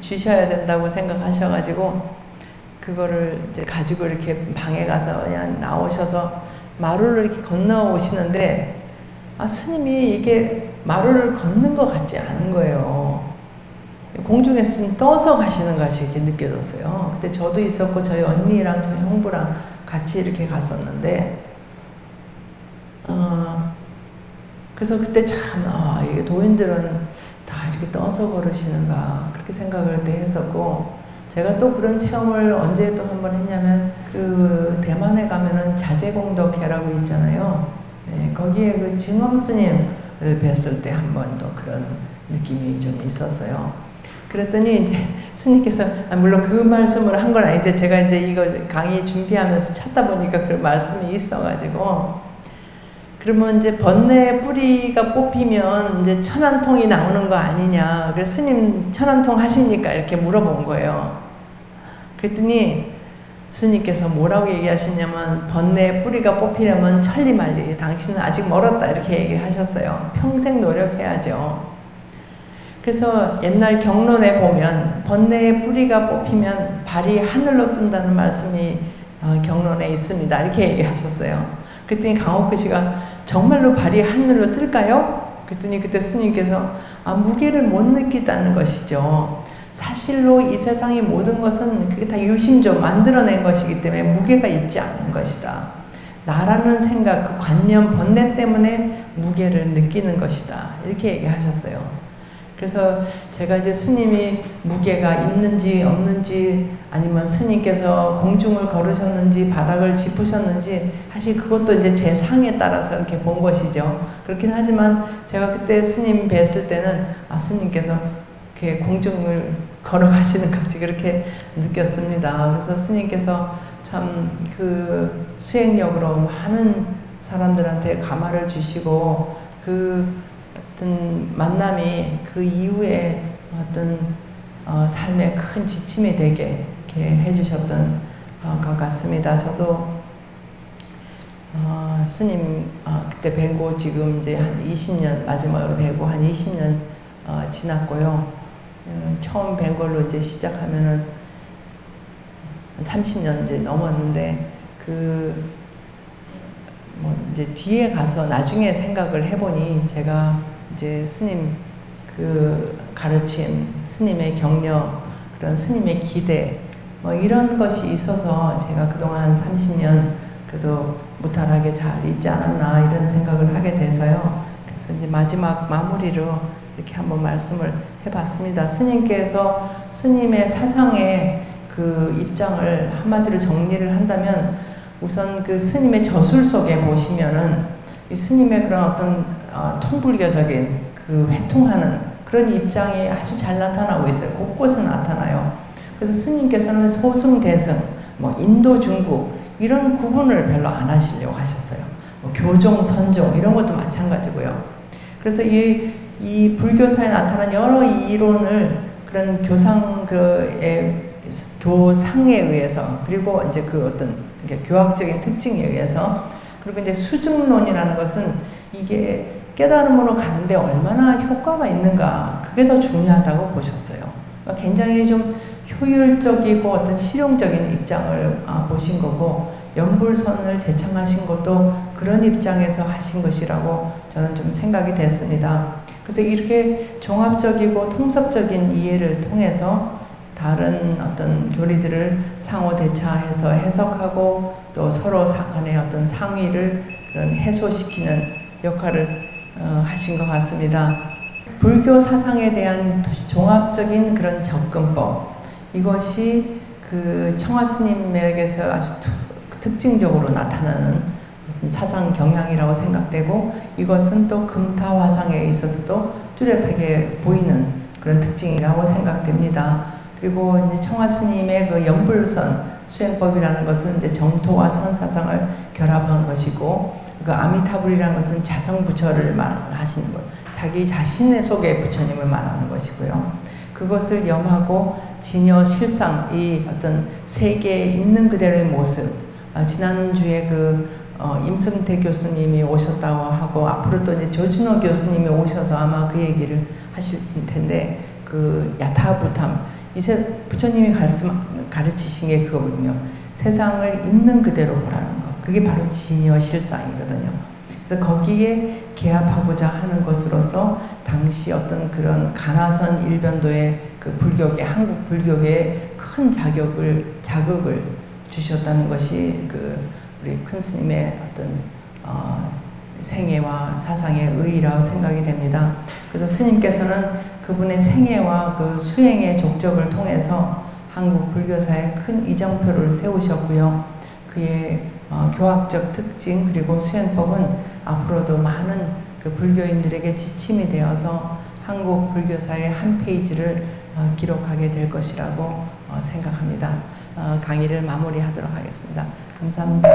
주셔야 된다고 생각하셔가지고 그거를 이제 가지고 이렇게 방에 가서 그냥 나오셔서 마루를 이렇게 건너오시는데 스님이 이게 마루를 걷는 것 같지 않은 거예요. 공중에 스님 떠서 가시는 것이 이렇게 느껴졌어요. 그때 저도 있었고 저희 언니랑 저희 형부랑 같이 이렇게 갔었는데 그래서 그때 참 이게 도인들은 다 이렇게 떠서 걸으시는가 그렇게 생각을 그때 했었고 제가 또 그런 체험을 언제 또 한 번 했냐면 대만에 가면은 자제공덕회라고 있잖아요. 네, 거기에 그 증엄 스님을 뵀을 때 한 번 또 그런 느낌이 좀 있었어요. 그랬더니 이제 스님께서 물론 그 말씀을 한 건 아닌데 제가 이제 이거 강의 준비하면서 찾다 보니까 그런 말씀이 있어가지고 그러면 이제 번뇌 뿌리가 뽑히면 이제 천안통이 나오는 거 아니냐. 그래서 스님 천안통 하십니까? 이렇게 물어본 거예요. 그랬더니 스님께서 뭐라고 얘기하시냐면 번뇌 뿌리가 뽑히려면 천리만리 당신은 아직 멀었다 이렇게 얘기하셨어요. 평생 노력해야죠. 그래서 옛날 경론에 보면 번뇌의 뿌리가 뽑히면 발이 하늘로 뜬다는 말씀이 경론에 있습니다. 이렇게 얘기하셨어요. 그랬더니 강옥그 씨가 정말로 발이 하늘로 뜰까요? 그랬더니 그때 스님께서 무게를 못 느끼다는 것이죠. 사실로 이 세상의 모든 것은 그게 다 유심조 만들어낸 것이기 때문에 무게가 있지 않은 것이다. 나라는 생각, 그 관념, 번뇌 때문에 무게를 느끼는 것이다. 이렇게 얘기하셨어요. 그래서 제가 이제 스님이 무게가 있는지 없는지 아니면 스님께서 공중을 걸으셨는지 바닥을 짚으셨는지 사실 그것도 이제 제 상에 따라서 이렇게 본 것이죠. 그렇긴 하지만 제가 그때 스님 뵀을 때는 스님께서 이렇게 공중을 걸어가시는 것이 그렇게 느꼈습니다. 그래서 스님께서 참 그 수행력으로 많은 사람들한테 감화를 주시고 어떤 만남이 그 이후에 어떤 삶의 큰 지침이 되게 이렇게 해주셨던 것 같습니다. 저도 스님 그때 뵈고 지금 이제 한 20년 마지막으로 뵈고 한 20년 지났고요. 처음 뵌 걸로 이제 시작하면은 30년 이제 넘었는데 이제 뒤에 가서 나중에 생각을 해보니 제가 이제 스님 가르침, 스님의 격려, 그런 스님의 기대 뭐 이런 것이 있어서 제가 그동안 한 30년 그래도 무탈하게 잘 있지 않았나 이런 생각을 하게 돼서요. 그래서 이제 마지막 마무리로 이렇게 한번 말씀을 해봤습니다. 스님께서 스님의 사상의 그 입장을 한마디로 정리를 한다면 우선 그 스님의 저술 속에 보시면은 이 스님의 그런 어떤 통불교적인 그 회통하는 그런 입장이 아주 잘 나타나고 있어요. 곳곳에 나타나요. 그래서 스님께서는 소승, 대승, 뭐 인도, 중국 이런 구분을 별로 안 하시려고 하셨어요. 뭐 교종, 선종 이런 것도 마찬가지고요. 그래서 이 불교사에 나타난 여러 이론을 그런 교상에 의해서 그리고 이제 그 어떤 교학적인 특징에 의해서 그리고 이제 수증론이라는 것은 이게 깨달음으로 가는데 얼마나 효과가 있는가 그게 더 중요하다고 보셨어요. 그러니까 굉장히 좀 효율적이고 어떤 실용적인 입장을 보신 거고 연불선을 제창하신 것도 그런 입장에서 하신 것이라고 저는 좀 생각이 됐습니다. 그래서 이렇게 종합적이고 통섭적인 이해를 통해서 다른 어떤 교리들을 상호 대차해서 해석하고 또 서로 간의 어떤 상위를 그런 해소시키는 역할을 하신 것 같습니다. 불교 사상에 대한 종합적인 그런 접근법 이것이 그 청하 스님에게서 아주 특징적으로 나타나는 사상 경향이라고 생각되고 이것은 또 금타화상에 있어서도 뚜렷하게 보이는 그런 특징이라고 생각됩니다. 그리고 이제 청하 스님의 그 연불선 수행법이라는 것은 이제 정토와 선사상을 결합한 것이고 그 아미타불이라는 것은 자성부처를 말하시는 것, 자기 자신의 속에 부처님을 말하는 것이고요. 그것을 염하고 진여 실상 이 어떤 세계에 있는 그대로의 모습 지난주에 임승태 교수님이 오셨다고 하고 앞으로 또 이제 조준호 교수님이 오셔서 아마 그 얘기를 하실 텐데 그 야타부탐 이제 부처님이 가르치신 게 그거거든요. 세상을 있는 그대로 보라는 거. 그게 바로 진여 실상이거든요. 그래서 거기에 개합하고자 하는 것으로서 당시 어떤 그런 가나선 일변도의 그 불교계, 한국 불교계에 큰 자극을 주셨다는 것이 그 우리 큰 스님의 어떤 생애와 사상의 의의라고 생각이 됩니다. 그래서 스님께서는 그분의 생애와 그 수행의 족적을 통해서 한국 불교사에 큰 이정표를 세우셨고요. 그의 교학적 특징 그리고 수행법은 앞으로도 많은 그 불교인들에게 지침이 되어서 한국 불교사의 한 페이지를 기록하게 될 것이라고 생각합니다. 강의를 마무리하도록 하겠습니다. 감사합니다.